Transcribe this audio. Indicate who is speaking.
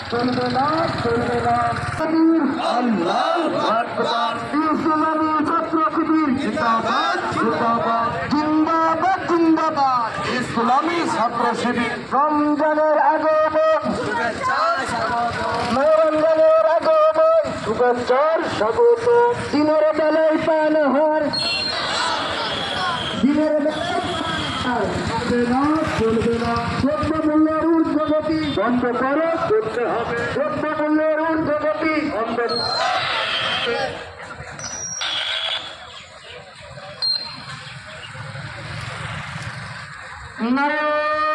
Speaker 1: চলবে না চলবে না ইসলামী ছাত্র শিবির জিন্দাবাদ জিন্দাবাদ জিন্দাবাদ জিন্দাবাদ ইসলামী ছাত্র শিবির রমজানের আগমন রমজানের আগমন শুভেচ্ছার স্বাগত দিনের বেলায় পানাহার দিনের বেলায় চলবে না চলবে না দ্রব্য মূল্যের ঊর্ধ্বগতি বন্ধ করো করতে হবে দ্রব্য মূল্যের ঊর্ধ্বগতি বন্ধ নারায়ণ